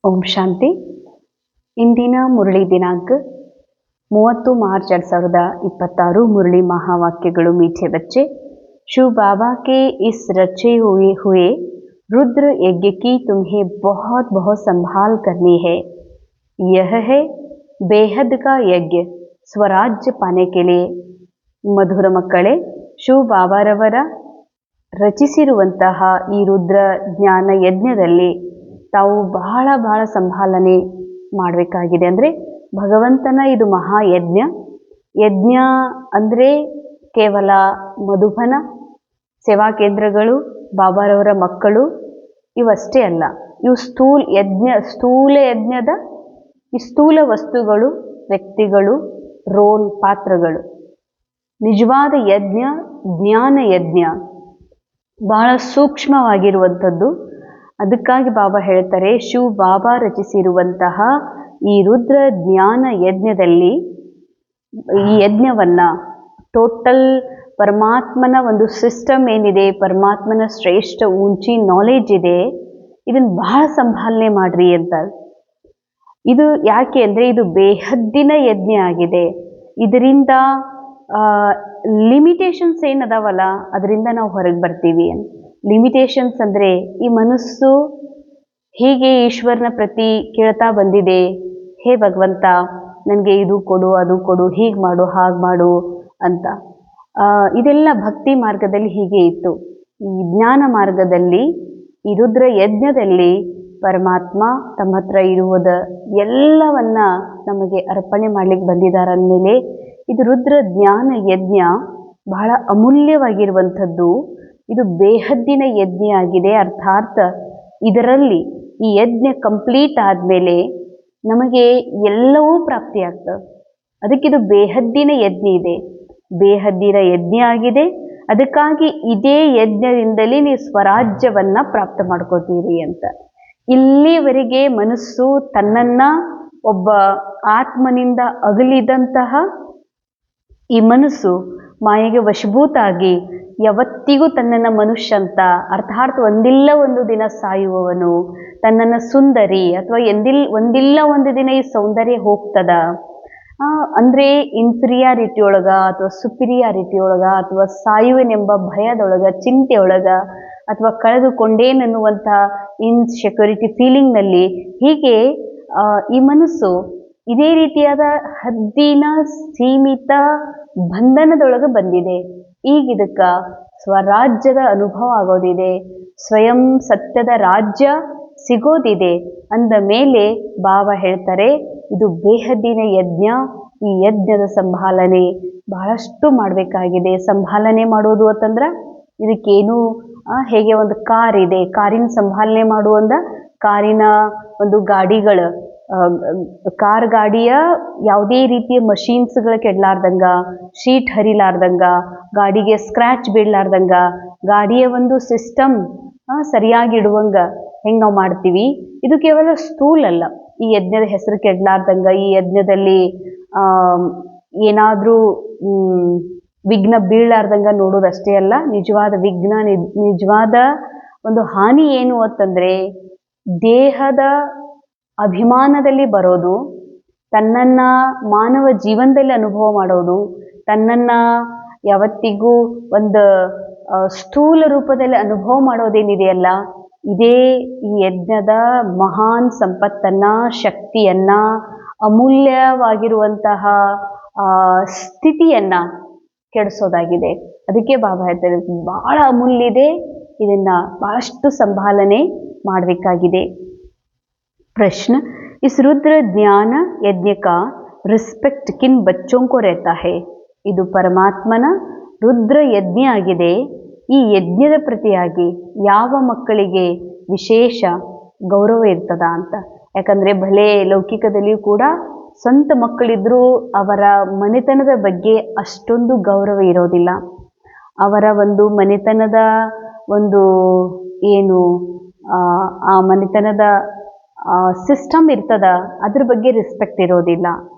ಓಂ ಶಾಂತಿ. ಇಂದಿನ ಮುರಳಿ ದಿನಾಂಕ 30 मार्च 2026. मुरली महावाक्यಗಳು मीठे बच्चे। शिव बाबा के इस रचे हुए रुद्र यज्ञ की तुम्हें बहुत बहुत संभाल करनी है। यह है बेहद का यज्ञ स्वराज्य पाने के लिए। ಮಧುರ ಮಕ್ಕಳೇ, ಶಿವ ಬಾಬಾರವರ ರಚಿಸಿರುವಂತಹ ಈ ರುದ್ರ ಜ್ಞಾನ ಯಜ್ಞದಲ್ಲಿ ತಾವು ಬಹಳ ಸಂಭಾಲನೆ ಮಾಡಬೇಕಾಗಿದೆ. ಅಂದರೆ ಭಗವಂತನ ಇದು ಮಹಾಯಜ್ಞ. ಯಜ್ಞ ಅಂದರೆ ಕೇವಲ ಮಧುಬನ ಸೇವಾ ಕೇಂದ್ರಗಳು, ಬಾಬಾರವರ ಮಕ್ಕಳು ಇವಷ್ಟೇ ಅಲ್ಲ. ಇವು ಸ್ಥೂಲ ಯಜ್ಞದ ಈ ಸ್ಥೂಲ ವಸ್ತುಗಳು, ವ್ಯಕ್ತಿಗಳು, ರೋಲ್, ಪಾತ್ರಗಳು. ನಿಜವಾದ ಯಜ್ಞ ಜ್ಞಾನ ಯಜ್ಞ ಬಹಳ ಸೂಕ್ಷ್ಮವಾಗಿರುವಂಥದ್ದು. ಅದಕ್ಕಾಗಿ ಬಾಬಾ ಹೇಳ್ತಾರೆ, ಶಿವ ಬಾಬಾ ರಚಿಸಿರುವಂತಹ ಈ ರುದ್ರ ಜ್ಞಾನ ಯಜ್ಞದಲ್ಲಿ ಈ ಯಜ್ಞವನ್ನು ಟೋಟಲ್ ಪರಮಾತ್ಮನ ಒಂದು ಸಿಸ್ಟಮ್ ಏನಿದೆ, ಪರಮಾತ್ಮನ ಶ್ರೇಷ್ಠ ಊಂಚಿ ನಾಲೆಜ್ ಇದೆ, ಇದನ್ನು ಬಹಳ ಸಂಭಾಲನೆ ಮಾಡ್ರಿ ಅಂತ. ಇದು ಯಾಕೆ ಅಂದರೆ ಇದು ಬೇಹದ್ದಿನ ಯಜ್ಞ ಆಗಿದೆ. ಇದರಿಂದ ಲಿಮಿಟೇಷನ್ಸ್ ಏನದಾವಲ್ಲ ಅದರಿಂದ ನಾವು ಹೊರಗೆ ಬರ್ತೀವಿ. ಲಿಮಿಟೇಷನ್ಸ್ ಅಂದರೆ ಈ ಮನಸ್ಸು ಹೀಗೆ ಈಶ್ವರನ ಪ್ರತಿ ಕೇಳ್ತಾ ಬಂದಿದೆ, ಹೇ ಭಗವಂತ ನನಗೆ ಇದು ಕೊಡು, ಅದು ಕೊಡು, ಹೀಗೆ ಮಾಡು, ಹಾಗೆ ಮಾಡು ಅಂತ. ಇದೆಲ್ಲ ಭಕ್ತಿ ಮಾರ್ಗದಲ್ಲಿ ಹೀಗೆ ಇತ್ತು. ಈ ಜ್ಞಾನ ಮಾರ್ಗದಲ್ಲಿ ಈ ರುದ್ರ ಯಜ್ಞದಲ್ಲಿ ಪರಮಾತ್ಮ ತಮ್ಮ ಹತ್ರ ಇರುವುದ ಎಲ್ಲವನ್ನ ನಮಗೆ ಅರ್ಪಣೆ ಮಾಡ್ಲಿಕ್ಕೆ ಬಂದಿದ್ದಾರೆ ಅಂದಮೇಲೆ ಇದು ರುದ್ರ ಜ್ಞಾನ ಯಜ್ಞ ಬಹಳ ಅಮೂಲ್ಯವಾಗಿರುವಂಥದ್ದು. ಇದು ಬೇಹದ್ದಿನ ಯಜ್ಞ ಆಗಿದೆ. ಅರ್ಥಾತ್ ಇದರಲ್ಲಿ ಈ ಯಜ್ಞ ಕಂಪ್ಲೀಟ್ ಆದಮೇಲೆ ನಮಗೆ ಎಲ್ಲವೂ ಪ್ರಾಪ್ತಿಯಾಗ್ತದೆ. ಅದಕ್ಕಿದು ಬೇಹದ್ದಿನ ಯಜ್ಞ ಇದೆ, ಬೇಹದ್ದಿನ ಯಜ್ಞ ಆಗಿದೆ. ಅದಕ್ಕಾಗಿ ಇದೇ ಯಜ್ಞದಿಂದಲೇ ನೀವು ಸ್ವರಾಜ್ಯವನ್ನು ಪ್ರಾಪ್ತ ಮಾಡ್ಕೋತೀರಿ ಅಂತ. ಇಲ್ಲಿವರೆಗೆ ಮನಸ್ಸು ತನ್ನನ್ನು ಒಬ್ಬ ಆತ್ಮನಿಂದ ಅಗಲಿದಂತಹ ಈ ಮನಸ್ಸು ಮಾಯೆಗೆ ವಶಭೂತ ಆಗಿ ಯಾವತ್ತಿಗೂ ತನ್ನನ್ನು ಮನುಷ್ಯ ಅಂತ, ಅರ್ಥಾತ್ ಒಂದಿಲ್ಲ ಒಂದು ದಿನ ಸಾಯುವವನು, ತನ್ನನ್ನು ಸುಂದರಿ ಅಥವಾ ಒಂದಿಲ್ಲ ಒಂದು ದಿನ ಈ ಸೌಂದರ್ಯ ಹೋಗ್ತದ ಅಂದರೆ ಇನ್ಫೀರಿಯಾರಿಟಿ ಒಳಗ ಅಥವಾ ಸುಪೀರಿಯಾರಿಟಿ ಒಳಗ ಅಥವಾ ಸಾಯುವೆನೆಂಬ ಭಯದೊಳಗ, ಚಿಂತೆಯೊಳಗ ಅಥವಾ ಕಳೆದುಕೊಂಡೇನನ್ನುವಂಥ ಇನ್ಸೆಕ್ಯೂರಿಟಿ ಫೀಲಿಂಗ್ನಲ್ಲಿ ಹೀಗೆ ಈ ಮನಸ್ಸು ಇದೇ ರೀತಿಯಾದ ಹದ್ದಿನ ಸೀಮಿತ ಬಂಧನದೊಳಗೆ ಬಂದಿದೆ. ಈಗ ಇದಕ್ಕೆ ಸ್ವರಾಜ್ಯದ ಅನುಭವ ಆಗೋದಿದೆ, ಸ್ವಯಂ ಸತ್ಯದ ರಾಜ್ಯ ಸಿಗೋದಿದೆ ಅಂದ ಮೇಲೆ ಬಾಬಾ ಹೇಳ್ತಾರೆ, ಇದು ಬೇಹದ್ದಿನ ಯಜ್ಞ. ಈ ಯಜ್ಞದ ಸಂಭಾಲನೆ ಬಹಳಷ್ಟು ಮಾಡಬೇಕಾಗಿದೆ. ಸಂಭಾಲನೆ ಮಾಡೋದು ಅಂತಂದ್ರೆ ಇದಕ್ಕೇನು, ಹೇಗೆ ಒಂದು ಕಾರ್ ಇದೆ, ಕಾರಿನ ಸಂಭಾಲನೆ ಮಾಡುವಂದ ಕಾರಿನ ಒಂದು ಗಾಡಿಗಳು, ಕಾರ್ ಗಾಡಿಯ ಯಾವುದೇ ರೀತಿಯ ಮಷೀನ್ಸ್ಗಳ ಕೆಡಲಾರ್ದಂಗ, ಶೀಟ್ ಹರಿಲಾರ್ದಂಗ, ಗಾಡಿಗೆ ಸ್ಕ್ರ್ಯಾಚ್ ಬೀಳಲಾರ್ದಂಗ, ಗಾಡಿಯ ಒಂದು ಸಿಸ್ಟಮ್ ಸರಿಯಾಗಿ ಇಡುವಂಗ ಹೆಂಗೆ ನಾವು ಮಾಡ್ತೀವಿ. ಇದು ಕೇವಲ ಸ್ಥೂಲ ಅಲ್ಲ. ಈ ಯಜ್ಞದ ಹೆಸರು ಕೆಡಲಾರ್ದಂಗ, ಈ ಯಜ್ಞದಲ್ಲಿ ಏನಾದರೂ ವಿಘ್ನ ಬೀಳಲಾರ್ದಂಗ ನೋಡೋದಷ್ಟೇ ಅಲ್ಲ. ನಿಜವಾದ ವಿಘ್ನ, ನಿಜವಾದ ಒಂದು ಹಾನಿ ಏನು ಅಂತಂದರೆ ದೇಹದ ಅಭಿಮಾನದಲ್ಲಿ ಬರೋದು, ತನ್ನನ್ನು ಮಾನವ ಜೀವನದಲ್ಲಿ ಅನುಭವ ಮಾಡೋದು, ತನ್ನನ್ನು ಯಾವತ್ತಿಗೂ ಒಂದು ಸ್ಥೂಲ ರೂಪದಲ್ಲಿ ಅನುಭವ ಮಾಡೋದೇನಿದೆಯಲ್ಲ, ಇದೇ ಈ ಯಜ್ಞದ ಮಹಾನ್ ಸಂಪತ್ತನ್ನು, ಶಕ್ತಿಯನ್ನು, ಅಮೂಲ್ಯವಾಗಿರುವಂತಹ ಸ್ಥಿತಿಯನ್ನು ಕೆಡಿಸೋದಾಗಿದೆ. ಅದಕ್ಕೆ ಬಾಬಾ ಹೇಳ್ತಾರೆ ಬಹಳ ಅಮೂಲ್ಯ ಇದೆ, ಇದನ್ನು ಬಹಳಷ್ಟು ಸಂಭಾಲನೆ ಮಾಡಬೇಕಾಗಿದೆ. प्रश्न, इस रुद्र ज्ञान यज्ञ का रिस्पेक्ट किन बच्चों को रहता है? ಇದು ಪರಮಾತ್ಮನ ರುದ್ರ ಯಜ್ಞ ಆಗಿದೆ. ಈ ಯಜ್ಞದ ಪ್ರತಿಯಾಗಿ ಯಾವ ಮಕ್ಕಳಿಗೆ ವಿಶೇಷ ಗೌರವ ಇರ್ತದ ಅಂತ. ಯಾಕಂದರೆ ಭಲೆ ಲೌಕಿಕದಲ್ಲಿಯೂ ಕೂಡ ಸ್ವಂತ ಮಕ್ಕಳಿದ್ರೂ ಅವರ ಮನೆತನದ ಬಗ್ಗೆ ಅಷ್ಟೊಂದು ಗೌರವ ಇರೋದಿಲ್ಲ. ಅವರ ಒಂದು ಮನೆತನದ ಒಂದು ಏನು ಆ ಮನೆತನದ ಸಿಸ್ಟಮ್ ಇರ್ತದ, ಅದ್ರ ಬಗ್ಗೆ ರೆಸ್ಪೆಕ್ಟ್ ಇರೋದಿಲ್ಲ.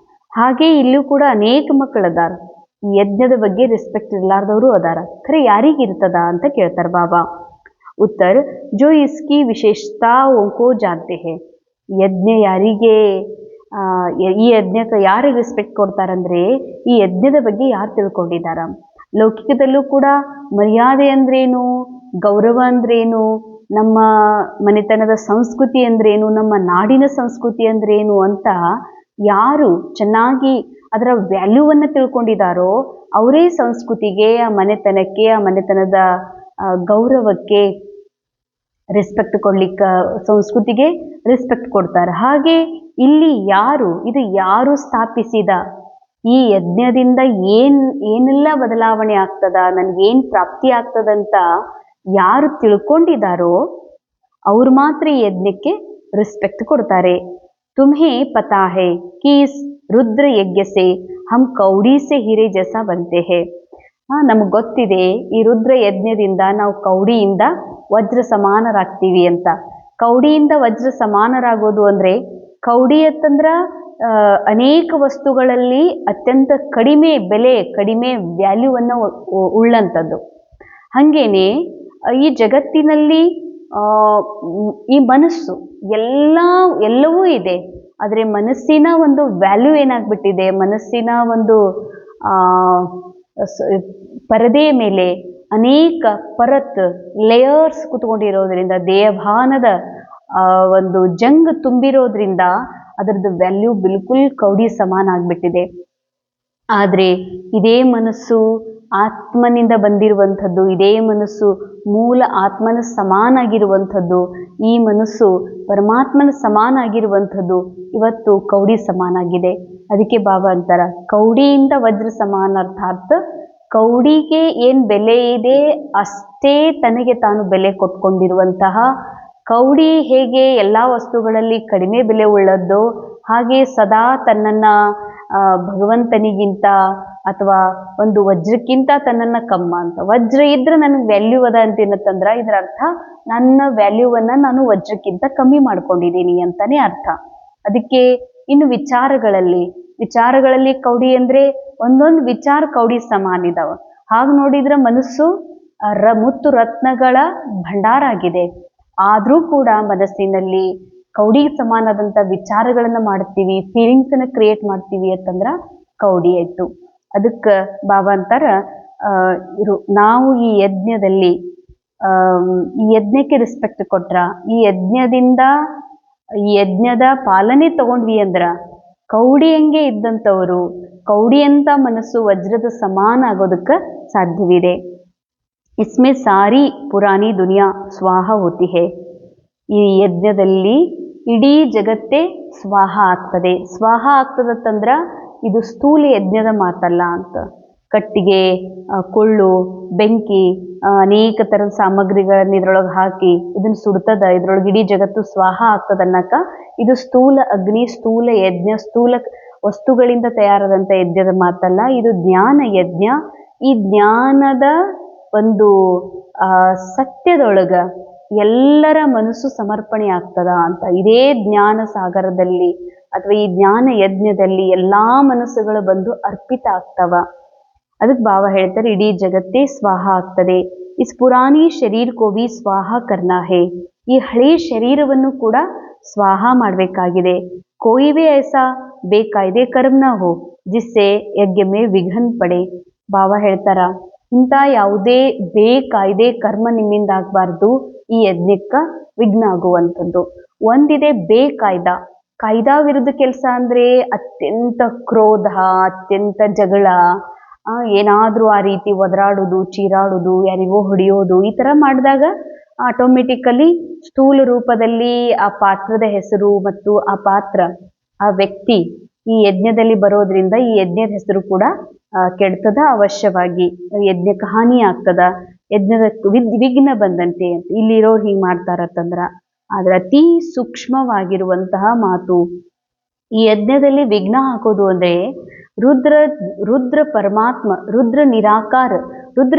ಹಾಗೆ ಇಲ್ಲೂ ಕೂಡ ಅನೇಕ ಮಕ್ಕಳು ಅದಾರ, ಈ ಯಜ್ಞದ ಬಗ್ಗೆ ರೆಸ್ಪೆಕ್ಟ್ ಇರಲಾರ್ದವರು ಅದಾರ. ಖರೆ ಯಾರಿಗಿರ್ತದ ಅಂತ ಕೇಳ್ತಾರೆ ಬಾಬಾ. उत्तर, जो इसकी विशेषताओं को जानते हैं, ಯಜ್ಞ ಯಾರಿಗೆ ಈ ಯಜ್ಞಕ್ಕೆ ಯಾರು ರೆಸ್ಪೆಕ್ಟ್ ಕೊಡ್ತಾರಂದ್ರೆ ಈ ಯಜ್ಞದ ಬಗ್ಗೆ ಯಾರು ತಿಳ್ಕೊಂಡಿದ್ದಾರ. ಲೌಕಿಕದಲ್ಲೂ ಕೂಡ ಮರ್ಯಾದೆ ಅಂದ್ರೇನು, ಗೌರವ ಅಂದ್ರೇನು, ನಮ್ಮ ಮನೆತನದ ಸಂಸ್ಕೃತಿ ಅಂದ್ರೇನು, ನಮ್ಮ ನಾಡಿನ ಸಂಸ್ಕೃತಿ ಅಂದ್ರೇನು ಅಂತ ಯಾರು ಚೆನ್ನಾಗಿ ಅದರ ವ್ಯಾಲ್ಯೂವನ್ನು ತಿಳ್ಕೊಂಡಿದ್ದಾರೋ ಅವರೇ ಸಂಸ್ಕೃತಿಗೆ, ಆ ಮನೆತನಕ್ಕೆ, ಆ ಮನೆತನದ ಗೌರವಕ್ಕೆ ರೆಸ್ಪೆಕ್ಟ್ ಕೊಡ್ಲಿಕ್ಕೆ, ಸಂಸ್ಕೃತಿಗೆ ರೆಸ್ಪೆಕ್ಟ್ ಕೊಡ್ತಾರೆ. ಹಾಗೆ ಇಲ್ಲಿ ಇದು ಯಾರು ಸ್ಥಾಪಿಸಿದ, ಈ ಯಜ್ಞದಿಂದ ಏನೆಲ್ಲ ಬದಲಾವಣೆ ಆಗ್ತದ, ನನಗೇನು ಪ್ರಾಪ್ತಿ ಆಗ್ತದಂತ ಯಾರು ತಿಳ್ಕೊಂಡಿದ್ದಾರೋ ಅವ್ರು ಮಾತ್ರ ಈ ಯಜ್ಞಕ್ಕೆ ರೆಸ್ಪೆಕ್ಟ್ ಕೊಡ್ತಾರೆ. ತುಮ್ಹೇ ಪತಾ ಹೈ ಕಿ ಇಸ್ ರುದ್ರ ಯಜ್ಞ ಸೆ ಹಮ್ ಕೌಡಿ ಸೆ ಹಿರೆ ಜೈಸಾ ಬಂತೆ ಹೇ. ನಮಗೆ ಗೊತ್ತಿದೆ ಈ ರುದ್ರ ಯಜ್ಞದಿಂದ ನಾವು ಕೌಡಿಯಿಂದ ವಜ್ರ ಸಮಾನರಾಗ್ತೀವಿ ಅಂತ. ಕೌಡಿಯಿಂದ ವಜ್ರ ಸಮಾನರಾಗೋದು ಅಂದರೆ, ಕೌಡಿ ಅಂತಂದ್ರ ಅನೇಕ ವಸ್ತುಗಳಲ್ಲಿ ಅತ್ಯಂತ ಕಡಿಮೆ ಬೆಲೆ, ಕಡಿಮೆ ವ್ಯಾಲ್ಯೂವನ್ನು ಉಳ್ಳಂಥದ್ದು. ಹಾಗೇನೆ ಈ ಜಗತ್ತಿನಲ್ಲಿ ಈ ಮನಸ್ಸು ಎಲ್ಲವೂ ಇದೆ, ಆದರೆ ಮನಸ್ಸಿನ ಒಂದು ವ್ಯಾಲ್ಯೂ ಏನಾಗ್ಬಿಟ್ಟಿದೆ, ಮನಸ್ಸಿನ ಒಂದು ಪರದೆಯ ಮೇಲೆ ಅನೇಕ ಪರತ್ ಲೇಯರ್ಸ್ ಕುತ್ಕೊಂಡಿರೋದ್ರಿಂದ, ದೇಹಭಾನದ ಒಂದು ಜಂಗ್ ತುಂಬಿರೋದ್ರಿಂದ ಅದರದ್ದು ವ್ಯಾಲ್ಯೂ ಬಿಲ್ಕುಲ್ ಕೌಡಿ ಸಮಾನ ಆಗ್ಬಿಟ್ಟಿದೆ. ಆದರೆ ಇದೇ ಮನಸ್ಸು ಆತ್ಮನಿಂದ ಬಂದಿರುವಂಥದ್ದು, ಇದೇ ಮನಸ್ಸು ಮೂಲ ಆತ್ಮನ ಸಮಾನ ಆಗಿರುವಂಥದ್ದು, ಈ ಮನಸ್ಸು ಪರಮಾತ್ಮನ ಸಮಾನ ಆಗಿರುವಂಥದ್ದು ಇವತ್ತು ಕೌಡಿ ಸಮಾನ ಆಗಿದೆ. ಅದಕ್ಕೆ ಬಾಬಾ ಅಂತಾರ, ಕೌಡಿಯಿಂದ ವಜ್ರ ಸಮಾನ, ಅರ್ಥಾತ್ ಕೌಡಿಗೆ ಏನು ಬೆಲೆ ಇದೆ ಅಷ್ಟೇ ತನಗೆ ತಾನು ಬೆಲೆ ಕೊಟ್ಕೊಂಡಿರುವಂತಹ, ಕೌಡಿ ಹೇಗೆ ಎಲ್ಲ ವಸ್ತುಗಳಲ್ಲಿ ಕಡಿಮೆ ಬೆಲೆ ಉಳ್ಳದ್ದು, ಹಾಗೆ ಸದಾ ತನ್ನನ್ನು ಭಗವಂತನಿಗಿಂತ ಅಥವಾ ಒಂದು ವಜ್ರಕ್ಕಿಂತ ತನ್ನನ್ನು ಕಮ್ಮ ಅಂತ, ವಜ್ರ ಇದ್ರೆ ನನಗೆ ವ್ಯಾಲ್ಯೂ ಅದ ಅಂತೇನತ್ತಂದ್ರೆ ಇದರ ಅರ್ಥ ನನ್ನ ವ್ಯಾಲ್ಯೂವನ್ನು ನಾನು ವಜ್ರಕ್ಕಿಂತ ಕಮ್ಮಿ ಮಾಡ್ಕೊಂಡಿದ್ದೀನಿ ಅಂತಾನೆ ಅರ್ಥ. ಅದಕ್ಕೆ ಇನ್ನು ವಿಚಾರಗಳಲ್ಲಿ ಕೌಡಿ ಅಂದರೆ ಒಂದೊಂದು ವಿಚಾರ ಕೌಡಿ ಸಮಾನ ಇದಾವ. ಹಾಗೆ ನೋಡಿದ್ರೆ ಮನಸ್ಸು ಮುತ್ತು ರತ್ನಗಳ ಭಂಡಾರ ಆಗಿದೆ. ಆದರೂ ಕೂಡ ಮನಸ್ಸಿನಲ್ಲಿ ಕೌಡಿ ಸಮಾನದಂಥ ವಿಚಾರಗಳನ್ನು ಮಾಡ್ತೀವಿ, ಫೀಲಿಂಗ್ಸನ್ನು ಕ್ರಿಯೇಟ್ ಮಾಡ್ತೀವಿ ಅಂತಂದ್ರೆ ಕೌಡಿ ಆಯಿತು. ಅದಕ್ಕೆ ಬಾಬಾ ಅಂತಾರ, ನಾವು ಈ ಯಜ್ಞಕ್ಕೆ ರೆಸ್ಪೆಕ್ಟ್ ಕೊಟ್ರ, ಈ ಯಜ್ಞದ ಪಾಲನೆ ತಗೊಂಡ್ವಿ ಅಂದ್ರ ಕೌಡಿ ಹಂಗೆ ಇದ್ದಂಥವರು, ಕೌಡಿ ಅಂತ ಮನಸ್ಸು ವಜ್ರದ ಸಮಾನ ಆಗೋದಕ್ಕೆ ಸಾಧ್ಯವಿದೆ. ಇಸ್ಮೆ ಸಾರಿ ಪುರಾಣಿ ದುನಿಯಾ ಸ್ವಾಹ ಹೋತಿ ಹೇ. ಈ ಯಜ್ಞದಲ್ಲಿ ಇಡೀ ಜಗತ್ತೇ ಸ್ವಾಹ ಆಗ್ತದೆ. ಸ್ವಾಹ ಆಗ್ತದಂತಂದ್ರೆ ಇದು ಸ್ಥೂಲ ಯಜ್ಞದ ಮಾತಲ್ಲ ಅಂತ. ಕಟ್ಟಿಗೆ, ಕೊಳ್ಳು, ಬೆಂಕಿ, ಅನೇಕ ಥರದ ಸಾಮಗ್ರಿಗಳನ್ನು ಇದ್ರೊಳಗೆ ಹಾಕಿ ಇದನ್ನು ಸುಡ್ತದ, ಇದ್ರೊಳಗೆ ಇಡೀ ಜಗತ್ತು ಸ್ವಾಹ ಆಗ್ತದ ಅನ್ನಕ ಇದು ಸ್ಥೂಲ ಅಗ್ನಿ, ಸ್ಥೂಲ ಯಜ್ಞ, ಸ್ಥೂಲ ವಸ್ತುಗಳಿಂದ ತಯಾರಾದಂಥ ಯಜ್ಞದ ಮಾತಲ್ಲ. ಇದು ಜ್ಞಾನ ಯಜ್ಞ. ಈ ಜ್ಞಾನದ ಒಂದು ಸತ್ಯದೊಳಗ ಎಲ್ಲರ ಮನಸ್ಸು ಸಮರ್ಪಣೆ ಆಗ್ತದ ಅಂತ. ಇದೇ ಜ್ಞಾನ ಸಾಗರದಲ್ಲಿ ಅಥವಾ ಈ ಜ್ಞಾನ ಯಜ್ಞದಲ್ಲಿ ಎಲ್ಲಾ ಮನಸ್ಸುಗಳು ಬಂದು ಅರ್ಪಿತ ಆಗ್ತವ. ಅದಕ್ಕೆ ಬಾಬಾ ಹೇಳ್ತಾರೆ, ಇಡೀ ಜಗತ್ತೇ ಸ್ವಾಹ ಆಗ್ತದೆ. ಇಸ್ ಪುರಾಣಿ ಶರೀರ್ ಕೋ ಭಿ ಸ್ವಾಹ ಕರ್ನಾ ಹೇ. ಈ ಹಳೆ ಶರೀರವನ್ನು ಕೂಡ ಸ್ವಾಹ ಮಾಡಬೇಕಾಗಿದೆ. ಕೋಯಿ ಭಿ ಐಸಾ ಬೇಕಾಯ್ದೆ ಕರ್ಮ ನ ಹೋ ಜಿಸ್ಸೆ ಯಜ್ಞ ಮೇ ವಿಘ್ನ ಪಡೆ. ಬಾಬಾ ಹೇಳ್ತಾರ, ಇಂಥ ಯಾವುದೇ ಬೇಕಾಯ್ದೆ ಕರ್ಮ ನಿಮ್ಮಿಂದ ಆಗಬಾರ್ದು, ಈ ಯಜ್ಞಕ್ಕೆ ವಿಘ್ನ ಆಗುವಂಥದ್ದು. ಒಂದಿದೆ ಬೇಕಾಯ್ದ, ಕಾಯ್ದಾ ವಿರುದ್ಧ ಕೆಲಸ ಅಂದರೆ ಅತ್ಯಂತ ಕ್ರೋಧ, ಅತ್ಯಂತ ಜಗಳ, ಏನಾದರೂ ಆ ರೀತಿ ಒದರಾಡೋದು, ಚೀರಾಡೋದು, ಯಾರಿಗೋ ಹೊಡೆಯೋದು, ಈ ಥರ ಮಾಡಿದಾಗ ಆಟೋಮೆಟಿಕಲಿ ಸ್ಥೂಲ ರೂಪದಲ್ಲಿ ಆ ಪಾತ್ರದ ಹೆಸರು ಮತ್ತು ಆ ವ್ಯಕ್ತಿ ಈ ಯಜ್ಞದಲ್ಲಿ ಬರೋದ್ರಿಂದ ಈ ಯಜ್ಞದ ಹೆಸರು ಕೂಡ ಕೆಡ್ತದ. ಅವಶ್ಯವಾಗಿ ಯಜ್ಞಕ್ಕೆ ಹಾನಿ ಆಗ್ತದ, ಯಜ್ಞದ ವಿಘ್ನ ಬಂದಂತೆ ಅಂತ ಇಲ್ಲಿರೋರು ಹಿಂಗೆ ಮಾಡ್ತಾರತ್ತಂದ್ರ. ಆದರೆ ಅತಿ ಸೂಕ್ಷ್ಮವಾಗಿರುವಂತಹ ಮಾತು, ಈ ಯಜ್ಞದಲ್ಲಿ ವಿಘ್ನ ಹಾಕೋದು ಅಂದರೆ ರುದ್ರ ಪರಮಾತ್ಮ, ರುದ್ರ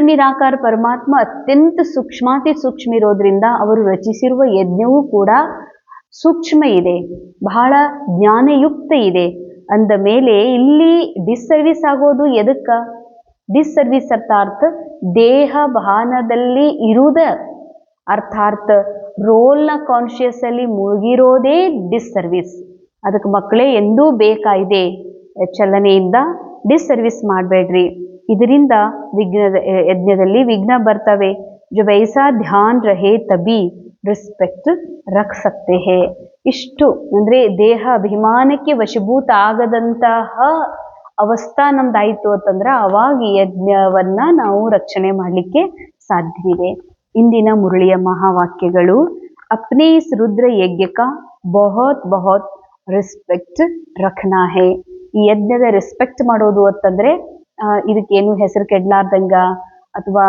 ನಿರಾಕಾರ ಪರಮಾತ್ಮ ಅತ್ಯಂತ ಸೂಕ್ಷ್ಮಾತಿ ಸೂಕ್ಷ್ಮ ಇರೋದ್ರಿಂದ ಅವರು ರಚಿಸಿರುವ ಯಜ್ಞವೂ ಕೂಡ ಸೂಕ್ಷ್ಮ ಇದೆ, ಬಹಳ ಜ್ಞಾನಯುಕ್ತ ಇದೆ. ಅಂದ ಮೇಲೆ ಇಲ್ಲಿ ಡಿಸ್ಸರ್ವಿಸ್ ಆಗೋದು ಎದಕ್ಕ? ಡಿಸ್ಸರ್ವಿಸ್ ಅರ್ಥಾತ್ ದೇಹ ಭಾನದಲ್ಲಿ ಇರುವುದ, ಅರ್ಥಾತ್ ರೋಲ್ನ ಕಾನ್ಶಿಯಸ್ ಅಲ್ಲಿ ಮುಳುಗಿರೋದೇ ಡಿಸ್ಸರ್ವಿಸ್. ಅದಕ್ಕೆ ಮಕ್ಕಳೇ ಎಂದೂ ಬೇಕಾಗಿದೆ ಚಲನೆಯಿಂದ ಡಿಸ್ಸರ್ವಿಸ್ ಮಾಡಬೇಡ್ರಿ. ಇದರಿಂದ ಯಜ್ಞದಲ್ಲಿ ವಿಘ್ನ ಬರ್ತವೆ. ಜೊ ವೈಸಾ ಧ್ಯಾನ್ ರಹೆ ತಬಿ ರಿಸ್ಪೆಕ್ಟ್ ರಖ್ ಸಕ್ತೆ ಹೇ. ಇಷ್ಟು ಅಂದ್ರೆ ದೇಹ ಅಭಿಮಾನಕ್ಕೆ ವಶಭೂತ ಆಗದಂತಹ ಅವಸ್ಥಾ ನಮ್ದಾಯ್ತು ಅಂತಂದ್ರೆ ಅವಾಗ ಈ ಯಜ್ಞವನ್ನ ನಾವು ರಕ್ಷಣೆ ಮಾಡಲಿಕ್ಕೆ ಸಾಧ್ಯವಿದೆ. ಇಂದಿನ ಮುರಳಿಯ ಮಹಾವಾಕ್ಯಗಳು, ಅಪ್ನೇ ಇಸ್ ರುದ್ರ ಯಜ್ಞಕ ಬಹುತ್ ಬಹುತ್ ರೆಸ್ಪೆಕ್ಟ್ ರಖನಾ ಹೇ. ಈ ಯಜ್ಞದ ರೆಸ್ಪೆಕ್ಟ್ ಮಾಡೋದು ಅಂತಂದ್ರೆ ಇದಕ್ಕೇನು ಹೆಸರು ಕೆಡ್ಲಾರ್ದಂಗ ಅಥವಾ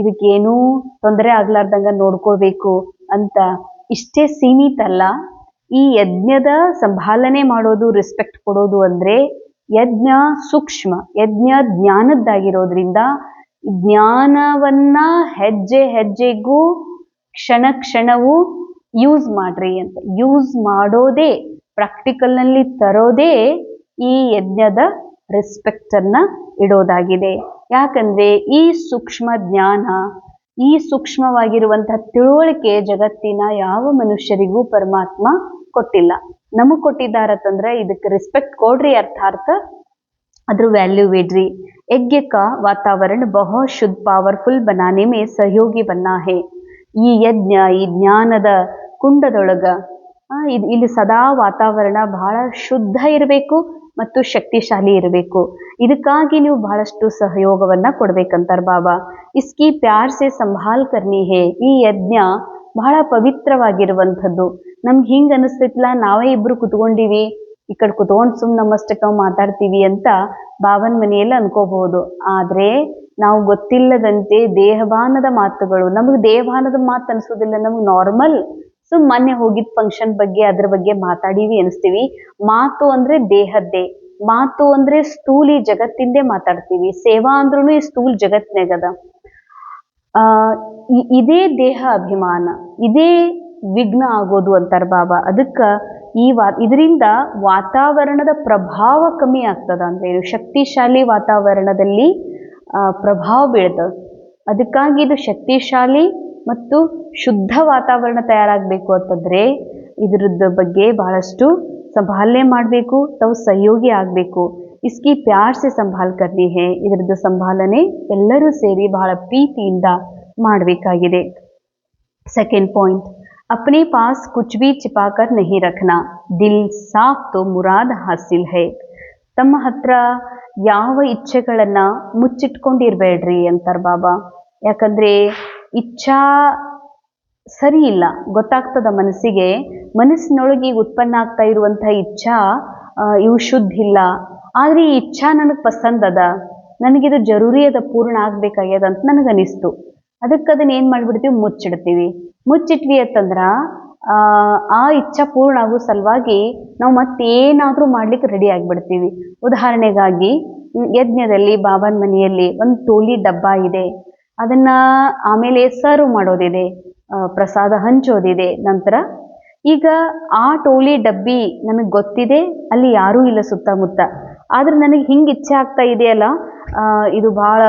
ಇದಕ್ಕೇನೂ ತೊಂದರೆ ಆಗ್ಲಾರ್ದಂಗ ನೋಡ್ಕೊಳ್ಬೇಕು ಅಂತ ಇಷ್ಟೇ ಸೀಮಿತ ಅಲ್ಲ. ಈ ಯಜ್ಞದ ಸಂಭಾಲನೆ ಮಾಡೋದು, ರೆಸ್ಪೆಕ್ಟ್ ಕೊಡೋದು ಅಂದ್ರೆ ಯಜ್ಞ ಸೂಕ್ಷ್ಮ, ಯಜ್ಞ ಜ್ಞಾನದ್ದಾಗಿರೋದ್ರಿಂದ ಜ್ಞಾನವನ್ನ ಹೆಜ್ಜೆ ಹೆಜ್ಜೆಗೂ ಕ್ಷಣ ಕ್ಷಣವೂ ಯೂಸ್ ಮಾಡ್ರಿ ಅಂತ. ಯೂಸ್ ಮಾಡೋದೇ, ಪ್ರಾಕ್ಟಿಕಲ್ನಲ್ಲಿ ತರೋದೇ ಈ ಯಜ್ಞದ ರೆಸ್ಪೆಕ್ಟ್ ಅನ್ನ ಇಡೋದಾಗಿದೆ. ಯಾಕಂದ್ರೆ ಈ ಸೂಕ್ಷ್ಮ ಜ್ಞಾನ, ಈ ಸೂಕ್ಷ್ಮವಾಗಿರುವಂತಹ ತಿಳುವಳಿಕೆ ಜಗತ್ತಿನ ಯಾವ ಮನುಷ್ಯರಿಗೂ ಪರಮಾತ್ಮ ಕೊಟ್ಟಿಲ್ಲ. ನಮಗ್ ಕೊಟ್ಟಿದ್ದಾರತ್ತಂದ್ರೆ ಇದಕ್ಕೆ ರೆಸ್ಪೆಕ್ಟ್ ಕೊಡ್ರಿ, ಅರ್ಥಾರ್ಥ ಅದ್ರ ವ್ಯಾಲ್ಯೂ ಇಡ್ರಿ. यज्ञ का वातावरण बहुत शुद्ध पावरफुल बनाने में सहयोगी बनना है. ಈ ಯಜ್ಞ, ಈ ಜ್ಞಾನದ ಕುಂಡದೊಳಗ ಇಲ್ಲಿ ಸದಾ ವಾತಾವರಣ ಬಹಳ ಶುದ್ಧ ಇರಬೇಕು ಮತ್ತು ಶಕ್ತಿಶಾಲಿ ಇರಬೇಕು. ಇದಕ್ಕಾಗಿ ನೀವು ಬಹಳಷ್ಟು ಸಹಯೋಗವನ್ನ ಕೊಡ್ಬೇಕಂತಾರ ಬಾಬಾ. ಇಸ್ಕಿ ಪ್ಯಾರ್ ಸೆ ಸಂಭಾಲ್ ಕರ್ನಿ ಹೇ. ಈ ಯಜ್ಞ ಬಹಳ ಪವಿತ್ರವಾಗಿರುವಂಥದ್ದು. ನಮ್ಗೆ ಹಿಂಗ ಅನಿಸ್ತೈತಿಲ್ಲ, ನಾವೇ ಇಬ್ರು ಕುತ್ಕೊಂಡಿವಿ, ಈ ಕಡೆ ಕುತ್ಕೊಂಡು ನಮ್ಮಷ್ಟಕ್ಕೆ ನಾವು ಮಾತಾಡ್ತೀವಿ ಅಂತ ಬಾಬನ್ ಮನೆಯಲ್ಲಿ ಅನ್ಕೋಬಹುದು. ಆದ್ರೆ ನಾವು ಗೊತ್ತಿಲ್ಲದಂತೆ ದೇಹಭಾನದ ಮಾತುಗಳು, ನಮಗೆ ದೇಹಭಾನದ ಮಾತು ಅನ್ಸೋದಿಲ್ಲ, ನಮ್ಗೆ ನಾರ್ಮಲ್ ಮೊನ್ನೆ ಹೋಗಿದ್ ಫಂಕ್ಷನ್ ಬಗ್ಗೆ ಅದ್ರ ಬಗ್ಗೆ ಮಾತಾಡೀವಿ ಅನಿಸ್ತೀವಿ. ಮಾತು ಅಂದ್ರೆ ದೇಹದ್ದೇ, ಮಾತು ಅಂದ್ರೆ ಸ್ಥೂಲಿ ಜಗತ್ತಿಂದೇ ಮಾತಾಡ್ತೀವಿ. ಸೇವಾ ಅಂದ್ರೂ ಈ ಸ್ಥೂಲ್ ಜಗತ್ನಾಗದ. ಇದೇ ದೇಹ ಅಭಿಮಾನ, ಇದೇ ವಿಘ್ನ ಆಗೋದು ಅಂತಾರ ಬಾಬಾ. ಅದಕ್ಕ ಇದರಿಂದ ವಾತಾವರಣದ ಪ್ರಭಾವ ಕಮ್ಮಿ ಆಗ್ತದ. ಅಂದ್ರೆ ಶಕ್ತಿಶಾಲಿ ವಾತಾವರಣದಲ್ಲಿ ಪ್ರಭಾವ ಬೀಳ್ತದ. ಅದಕ್ಕಾಗಿ ಇದು ಶಕ್ತಿಶಾಲಿ ಮತ್ತು ಶುದ್ಧ ವಾತಾವರಣ ತಯಾರಾಗಬೇಕು ಅಂತಂದ್ರೆ ಇದ್ರದ್ದು ಬಗ್ಗೆ ಬಹಳಷ್ಟು ಸಂಭಾಲನೆ ಮಾಡಬೇಕು, ತಾವು ಸಹಯೋಗಿ ಆಗಬೇಕು. ಇಸ್ಕಿ ಪ್ಯಾರ್ ಸೆ ಸಂಭಾಲ್ ಕರ್ನಿ ಹೇ. ಇದ್ರದ್ದು ಸಂಭಾಲನೆ ಎಲ್ಲರೂ ಸೇರಿ ಬಹಳ ಪ್ರೀತಿಯಿಂದ ಮಾಡಬೇಕಾಗಿದೆ. ಸೆಕೆಂಡ್ ಪಾಯಿಂಟ್, अपने पास कुछ भी छिपाकर नहीं रखना, दिल साफ तो मुराद हासिल है. ತಮ್ಮ ಹತ್ರ ಯಾವ ಇಚ್ಛೆಗಳನ್ನ ಮುಚ್ಚಿಟ್ಕೊಂಡಿರ್ಬೇಡ್ರಿ ಅಂತಾರ ಬಾಬಾ. ಯಾಕಂದ್ರೆ ಇಚ್ಛಾ ಸರಿ ಇಲ್ಲ, ಗೊತ್ತಾಗ್ತದ ಮನಸ್ಸಿಗೆ. ಮನಸ್ಸಿನೊಳಗೆ ಈಗ ಉತ್ಪನ್ನ ಆಗ್ತಾ ಇರುವಂತಹ ಇಚ್ಛಾ ಇವು ಶುದ್ಧ ಇಲ್ಲ. ಆದ್ರೆ ಈ ಇಚ್ಛಾ ನನಗೆ ಪಸಂದ್ ಅದ, ನನಗಿದು ಜರೂರಿ ಅದ, ಪೂರ್ಣ ಆಗ್ಬೇಕಾಗ್ಯದ ಅಂತ ನನಗನಿಸ್ತು. ಅದಕ್ಕೆ ಅದನ್ನ ಏನ್ ಮಾಡ್ಬಿಡ್ತೀವಿ, ಮುಚ್ಚಿಡ್ತೀವಿ. ಮುಚ್ಚಿಟ್ವಿ ಅಂತಂದ್ರ ಆ ಇಚ್ಛಾ ಪೂರ್ಣ ಆಗೋ ಸಲುವಾಗಿ ನಾವು ಮತ್ತೇನಾದ್ರೂ ಮಾಡ್ಲಿಕ್ಕೆ ರೆಡಿ ಆಗಿಬಿಡ್ತೀವಿ. ಉದಾಹರಣೆಗಾಗಿ ಯಜ್ಞದಲ್ಲಿ ಬಾಬಾನ್ ಮನೆಯಲ್ಲಿ ಒಂದು ಟೋಲಿ ಡಬ್ಬ ಇದೆ, ಅದನ್ನ ಆಮೇಲೆ ಸರ್ವ್ ಮಾಡೋದಿದೆ, ಪ್ರಸಾದ ಹಂಚೋದಿದೆ. ನಂತರ ಈಗ ಆ ಟೋಲಿ ಡಬ್ಬಿ ನನಗೆ ಗೊತ್ತಿದೆ, ಅಲ್ಲಿ ಯಾರೂ ಇಲ್ಲ ಸುತ್ತಮುತ್ತ. ಆದ್ರೆ ನನಗೆ ಹಿಂಗೆ ಇಚ್ಛೆ ಆಗ್ತಾ ಇದೆಯಲ್ಲ, ಇದು ಭಾಳ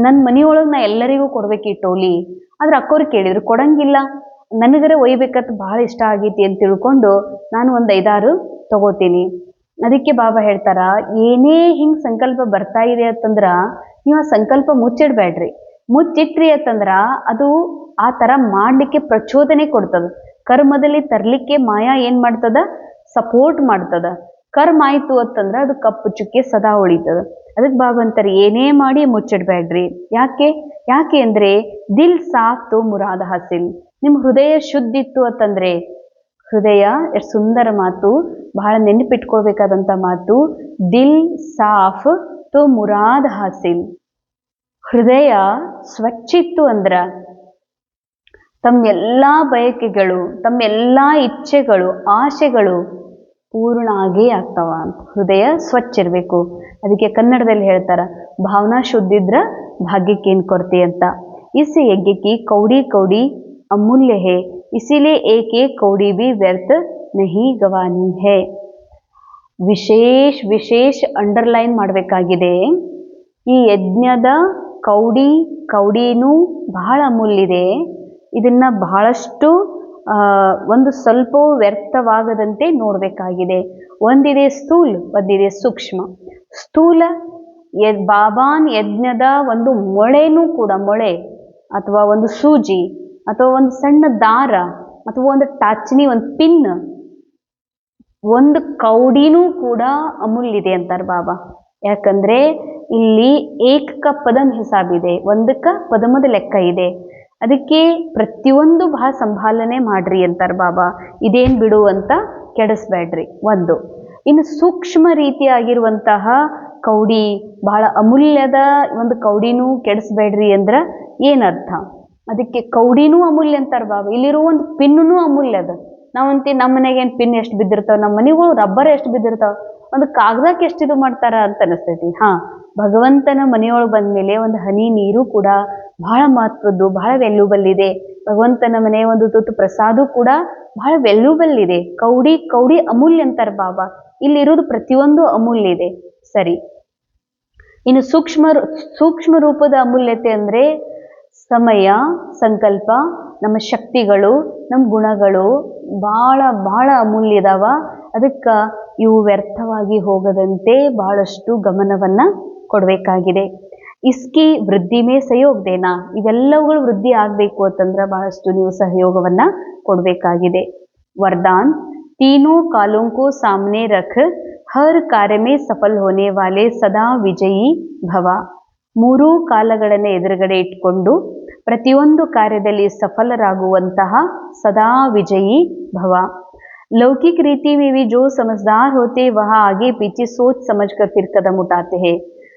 ನನ್ನ ಮನೆಯೊಳಗೆ ನಾ ಎಲ್ಲರಿಗೂ ಕೊಡ್ಬೇಕು ಈ ಟೋಲಿ. ಆದ್ರೆ ಅಕ್ಕೋರು ಕೇಳಿದ್ರು, ಕೊಡಂಗಿಲ್ಲ, ನನಗರ ಒಯ್ಬೇಕಂತ ಭಾಳ ಇಷ್ಟ ಆಗೈತಿ ಅಂತ ತಿಳ್ಕೊಂಡು ನಾನು ಒಂದು 5-6 ತಗೋತೀನಿ. ಅದಕ್ಕೆ ಬಾಬಾ ಹೇಳ್ತಾರ, ಏನೇ ಹಿಂಗೆ ಸಂಕಲ್ಪ ಬರ್ತಾ ಇದೆ ಅಂತಂದ್ರ ನೀವು ಆ ಸಂಕಲ್ಪ ಮುಚ್ಚಿಡ್ಬೇಡ್ರಿ. ಮುಚ್ಚಿಟ್ರಿ ಅಂತಂದ್ರ ಅದು ಆ ಥರ ಮಾಡಲಿಕ್ಕೆ ಪ್ರಚೋದನೆ ಕೊಡ್ತದ. ಕರ್ಮದಲ್ಲಿ ತರಲಿಕ್ಕೆ ಮಾಯಾ ಏನು ಮಾಡ್ತದ, ಸಪೋರ್ಟ್ ಮಾಡ್ತದ. ಕರ್ಮ ಆಯ್ತು ಅಂತಂದ್ರೆ ಅದು ಕಪ್ಪು ಚುಕ್ಕೆ ಸದಾ ಉಳಿತದ. ಅದಕ್ಕೆ ಬಾಬಾ ಅಂತಾರೆ, ಏನೇ ಮಾಡಿ ಮುಚ್ಚಿಡ್ಬೇಡ್ರಿ. ಯಾಕೆ ಅಂದ್ರೆ ದಿಲ್ ಸಾಫ್ ತೋ ಮುರಾದ ಹಾಸಿಲ್. ನಿಮ್ಮ ಹೃದಯ ಶುದ್ಧ ಇತ್ತು ಅಂತಂದ್ರೆ, ಹೃದಯ ಎಷ್ಟು ಸುಂದರ ಮಾತು, ಬಹಳ ನೆನಪಿಟ್ಕೊಳ್ಬೇಕಾದಂಥ ಮಾತು. ದಿಲ್ ಸಾಫ್ ತೋ ಮುರಾದ್ ಹಾಸಿಲ್. ಹೃದಯ ಸ್ವಚ್ಛ ಇತ್ತು ಅಂದ್ರ ತಮ್ಮೆಲ್ಲಾ ಬಯಕೆಗಳು, ತಮ್ಮೆಲ್ಲಾ ಇಚ್ಛೆಗಳು, ಆಸೆಗಳು ಪೂರ್ಣ ಆಗೇ ಆಗ್ತಾವ ಅಂತ. ಹೃದಯ ಸ್ವಚ್ಛ ಇರಬೇಕು. ಅದಕ್ಕೆ ಕನ್ನಡದಲ್ಲಿ ಹೇಳ್ತಾರ, ಭಾವನಾ ಶುದ್ಧಿದ್ರ ಭಾಗ್ಯಕ್ಕೇನು ಕೊರತೆ ಅಂತ. ಇಸ್ ಯಜ್ಞಕ್ಕೆ ಕೌಡಿ ಕೌಡಿ ಅಮೂಲ್ಯ ಹೇ, ಇಸಿಲಿಯೇ ಏಕ್ ಏಕ್ ಕೌಡಿ ಬಿ ವ್ಯರ್ಥ ನಹಿ ಗವಾನಿ ಹೇ. ವಿಶೇಷ ಅಂಡರ್ಲೈನ್ ಮಾಡಬೇಕಾಗಿದೆ. ಈ ಯಜ್ಞದ ಕೌಡಿನೂ ಬಹಳ ಅಮೂಲ್ಯ ಇದೆ. ಇದನ್ನ ಬಹಳಷ್ಟು ಒಂದು ಸ್ವಲ್ಪವೂ ವ್ಯರ್ಥವಾಗದಂತೆ ನೋಡಬೇಕಾಗಿದೆ. ಒಂದಿದೆ ಸ್ಥೂಲ, ಒಂದಿದೆ ಸೂಕ್ಷ್ಮ. ಸ್ಥೂಲ ಬಾಬಾನ್ ಯಜ್ಞದ ಒಂದು ಮೊಳೆನೂ ಕೂಡ, ಮೊಳೆ ಅಥವಾ ಒಂದು ಸೂಜಿ ಅಥವಾ ಒಂದು ಸಣ್ಣ ದಾರ ಅಥವಾ ಒಂದು ಟಾಚನಿ, ಒಂದು ಪಿನ್, ಒಂದು ಕೌಡಿನೂ ಕೂಡ ಅಮೂಲ್ಯ ಇದೆ ಅಂತಾರೆ ಬಾಬಾ. ಯಾಕಂದ್ರೆ ಇಲ್ಲಿ ಏಕಕ ಪದಂ ಹಿಸಾಬಿದೆ, ಒಂದಕ್ಕ ಪದಮದ ಲೆಕ್ಕ ಇದೆ. ಅದಕ್ಕೆ ಪ್ರತಿಯೊಂದು ಬಹಳ ಸಂಭಾಲನೆ ಮಾಡ್ರಿ ಅಂತಾರೆ ಬಾಬಾ. ಇದೇನ್ ಬಿಡು ಅಂತ ಕೆಡಿಸ್ಬೇಡ್ರಿ ಒಂದು. ಇನ್ನು ಸೂಕ್ಷ್ಮ ರೀತಿಯಾಗಿರುವಂತಹ ಕೌಡಿ, ಬಹಳ ಅಮೂಲ್ಯದ ಒಂದು ಕೌಡಿನೂ ಕೆಡಿಸ್ಬೇಡ್ರಿ ಅಂದ್ರ ಏನರ್ಥ? ಅದಕ್ಕೆ ಕೌಡಿನೂ ಅಮೂಲ್ಯ ಅಂತಾರೆ ಬಾಬಾ. ಇಲ್ಲಿರುವ ಒಂದು ಪಿನ್ನೂ ಅಮೂಲ್ಯ ಅದ. ನಾವಂತೀವಿ ನಮ್ಮ ಮನೆಗೆ ಏನು ಪಿನ್ ಎಷ್ಟು ಬಿದ್ದಿರ್ತಾವ, ನಮ್ಮ ಮನೆಗಳು ರಬ್ಬರ್ ಎಷ್ಟು ಬಿದ್ದಿರ್ತಾವ, ಒಂದು ಕಾಗದಕ್ಕೆ ಎಷ್ಟು ಇದು ಮಾಡ್ತಾರ ಅಂತ ಅನಿಸ್ತೈತಿ. ಭಗವಂತನ ಮನೆಯೊಳಗೆ ಬಂದ್ಮೇಲೆ ಒಂದು ಹನಿ ನೀರು ಕೂಡ ಬಹಳ ಮಹತ್ವದ್ದು, ಬಹಳ ವ್ಯಾಲ್ಯೂಬಲ್ ಇದೆ. ಭಗವಂತನ ಮನೆಯ ಒಂದು ತುತ್ತು ಪ್ರಸಾದ ಕೂಡ ಬಹಳ ವ್ಯಾಲ್ಯೂಬಲ್ ಇದೆ. ಕೌಡಿ ಅಮೂಲ್ಯ ಅಂತಾರೆ ಬಾಬಾ. ಇಲ್ಲಿರೋದು ಪ್ರತಿಯೊಂದು ಅಮೂಲ್ಯ ಇದೆ. ಸರಿ, ಇನ್ನು ಸೂಕ್ಷ್ಮ ರೂಪದ ಅಮೂಲ್ಯತೆ ಅಂದ್ರೆ ಸಮಯ, ಸಂಕಲ್ಪ, ನಮ್ಮ ಶಕ್ತಿಗಳು, ನಮ್ಮ ಗುಣಗಳು ಬಹಳ ಅಮೂಲ್ಯ ಇದಾವ. ಅದಕ್ಕೆ ಇವು ವ್ಯರ್ಥವಾಗಿ ಹೋಗದಂತೆ ಬಹಳಷ್ಟು ಗಮನವನ್ನ ಕೊಡಬೇಕಾಗಿದೆ. ಇಸ್ಕಿ ವೃದ್ಧಿ ಮೇ ಸಹಯೋಗ ದೇನಾ, ಇವೆಲ್ಲವುಗಳು ವೃದ್ಧಿ ಆಗಬೇಕು ಅಂತಂದ್ರೆ ಬಹಳಷ್ಟು ನೀವು ಸಹಯೋಗವನ್ನ ಕೊಡಬೇಕಾಗಿದೆ. ವರದಾನ್, ತೀನೋ ಕಾಲೋं को सामने रख हर कार्य में सफल होने वाले सदा ವಿಜಯಿ ಭವ. ಮೂರೂ ಕಾಲಗಳನ್ನು ಎದುರುಗಡೆ ಇಟ್ಕೊಂಡು ಪ್ರತಿಯೊಂದು ಕಾರ್ಯದಲ್ಲಿ ಸಫಲರಾಗುವಂತಹ ಸದಾ ವಿಜಯಿ ಭವ. लौकिक रीति में भी जो समझदार होते वह आगे पीछे सोच समझकर फिर कदम उठाते हैं.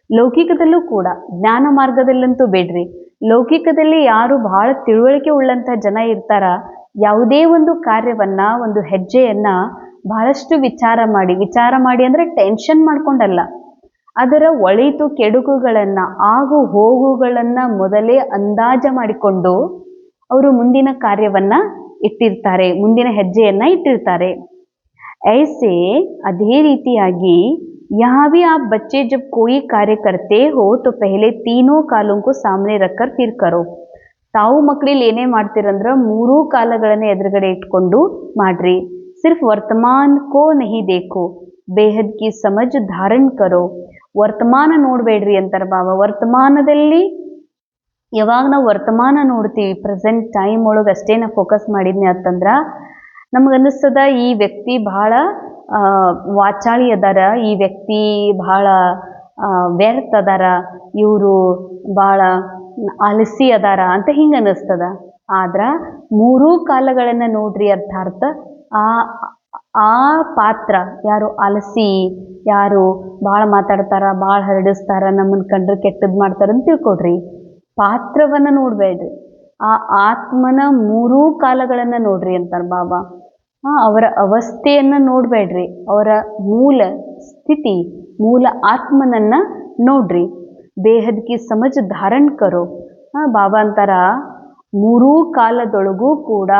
ಲೌಕಿಕದಲ್ಲೂ ಕೂಡ, ಜ್ಞಾನ ಮಾರ್ಗದಲ್ಲಂತೂ ಬೇಡ್ರಿ, ಲೌಕಿಕದಲ್ಲಿ ಯಾರು ಬಹಳ ತಿಳುವಳಿಕೆ ಉಳ್ಳಂತಹ ಜನ ಇರ್ತಾರ, ಯಾವುದೇ ಒಂದು ಕಾರ್ಯವನ್ನ, ಒಂದು ಹೆಜ್ಜೆಯನ್ನ ಬಹಳಷ್ಟು ವಿಚಾರ ಮಾಡಿ ಅಂದ್ರೆ ಟೆನ್ಷನ್ ಮಾಡ್ಕೊಂಡಲ್ಲ, ಅದರ ಒಳಿತು ಕೆಡುಕುಗಳನ್ನ, ಆಗು ಹೋಗುಗಳನ್ನ ಮೊದಲೇ ಅಂದಾಜ ಮಾಡಿಕೊಂಡು ಅವರು ಮುಂದಿನ ಕಾರ್ಯವನ್ನ ಇಟ್ಟಿರ್ತಾರೆ, ಮುಂದಿನ ಹೆಜ್ಜೆಯನ್ನ ಇಟ್ಟಿರ್ತಾರೆ. ऐसे ಅದೇ ರೀತಿಯಾಗಿ यहाँ भी आप बच्चे जब कोई कार्य करते हो तो पहले तीनों कालों को सामने रखकर फिर करो. ತಾವು ಮಕ್ಕಳಲ್ಲಿ ಏನೇ ಮಾಡ್ತೀರಂದ್ರ ಮೂರೂ ಕಾಲಗಳನ್ನ ಎದುರುಗಡೆ ಇಟ್ಕೊಂಡು ಮಾಡ್ರಿ. ಸಿರ್ಫ್ ವರ್ತಮಾನ್ ಕೋ ನಹಿ ದೇಖೋ, ಬೇಹದ್ ಕಿ ಸಮಜ್ ಧಾರಣ್ ಕರೋ. ವರ್ತಮಾನ ನೋಡ್ಬೇಡ್ರಿ ಅಂತಾರ ಬಾಬಾ. ವರ್ತಮಾನದಲ್ಲಿ ಯಾವಾಗ ನಾವು ವರ್ತಮಾನ ನೋಡ್ತೀವಿ, ಪ್ರೆಸೆಂಟ್ ಟೈಮ್ ಒಳಗೆ ಅಷ್ಟೇ ನಾ ಫೋಕಸ್ ಮಾಡಿದ್ನಿ ಅಂತಂದ್ರ ನಮಗನ್ನಿಸ್ತದ ಈ ವ್ಯಕ್ತಿ ಬಹಳ ವಾಚಾಳಿ ಅದಾರ, ಈ ವ್ಯಕ್ತಿ ಬಹಳ ವ್ಯರ್ಥ ಅದಾರ, ಇವರು ಬಹಳ ಆಲಸಿ ಅದಾರ ಅಂತ ಹಿಂಗ ಅನ್ನಿಸ್ತದ. ಆದ್ರ ಮೂರೂ ಕಾಲಗಳನ್ನ ನೋಡ್ರಿ, ಅರ್ಥಾರ್ಥ ಆ ಪಾತ್ರ ಯಾರು ಆಲಸಿ, ಯಾರು ಬಹಳ ಮಾತಾಡ್ತಾರ, ಬಹಳ ಹರಡಿಸ್ತಾರ, ನಮ್ಮನ್ನ ಕಂಡ್ರೆ ಕೆಟ್ಟದ್ ಮಾಡ್ತಾರ ಅಂತ ತಿಳ್ಕೊಡ್ರಿ. ಪಾತ್ರವನ್ನ ನೋಡ್ಬೇಡ್ರಿ, ಆ ಆತ್ಮನ ಮೂರೂ ಕಾಲಗಳನ್ನ ನೋಡ್ರಿ ಅಂತಾರ ಬಾಬಾ. ಅವರ ಅವಸ್ಥೆಯನ್ನ ನೋಡ್ಬೇಡ್ರಿ, ಅವರ ಮೂಲ ಸ್ಥಿತಿ, ಮೂಲ ಆತ್ಮನನ್ನ ನೋಡ್ರಿ. ಬೇಹದ್ ಕಿ ಸಮಜ್ ಧಾರಣ್ ಕರೋ. ಬಾಬಾ ಅಂತಾರ, ಮೂರೂ ಕಾಲದೊಳಗೂ ಕೂಡ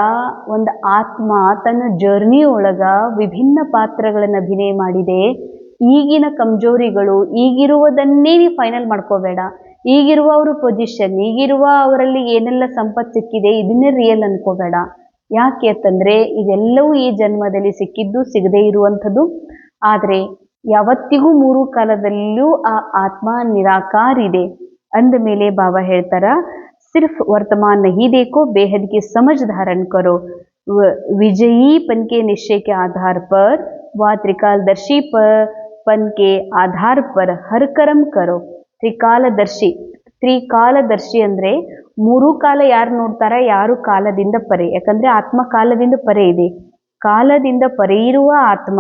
ಒಂದು ಆತ್ಮ ತನ್ನ ಜರ್ನಿ ಒಳಗ ವಿಭಿನ್ನ ಪಾತ್ರಗಳನ್ನ ಅಭಿನಯ ಮಾಡಿದೆ. ಈಗಿನ ಕಮ್ಜೋರಿಗಳು, ಈಗಿರುವುದನ್ನೇ ನೀವು ಫೈನಲ್ ಮಾಡ್ಕೋಬೇಡ. ಈಗಿರುವ ಅವ್ರ ಪೊಸಿಷನ್, ಈಗಿರುವ ಅವರಲ್ಲಿ ಏನೆಲ್ಲ ಸಂಪತ್ತು ಸಿಕ್ಕಿದೆ ಇದನ್ನೇ ರಿಯಲ್ ಅನ್ಕೋಬೇಡ. ಯಾಕೆ ಅಂತಂದ್ರೆ ಇದೆಲ್ಲವೂ ಈ ಜನ್ಮದಲ್ಲಿ ಸಿಕ್ಕಿದ್ದು, ಸಿಗದೇ ಇರುವಂಥದ್ದು. ಆದರೆ ಯಾವತ್ತಿಗೂ ಮೂರು ಕಾಲದಲ್ಲೂ ಆ ಆತ್ಮ ನಿರಾಕಾರ ಇದೆ ಅಂದ ಮೇಲೆ ಬಾಬಾ ಹೇಳ್ತಾರ, ಸಿರ್ಫ್ ವರ್ತಮಾನ್ ನಹಿ ದೇಖೋ, ಬೇಹದ್ ಕಿ ಸಮಜ್ ಧಾರಣ್ ಕರೋ. विजयीपन के निश्चय के आधार पर व त्रिकालदर्शी पन के आधार पर हर कर्म करो. ತ್ರಿಕಾಲದರ್ಶಿ ಅಂದ್ರೆ ಮೂರೂ ಕಾಲ ಯಾರು ನೋಡ್ತಾರ, ಯಾರು ಕಾಲದಿಂದ ಪರೆ. ಯಾಕಂದ್ರೆ ಆತ್ಮ ಕಾಲದಿಂದ ಪರೆ ಇದೆ. ಕಾಲದಿಂದ ಪರೆ ಇರುವ ಆತ್ಮ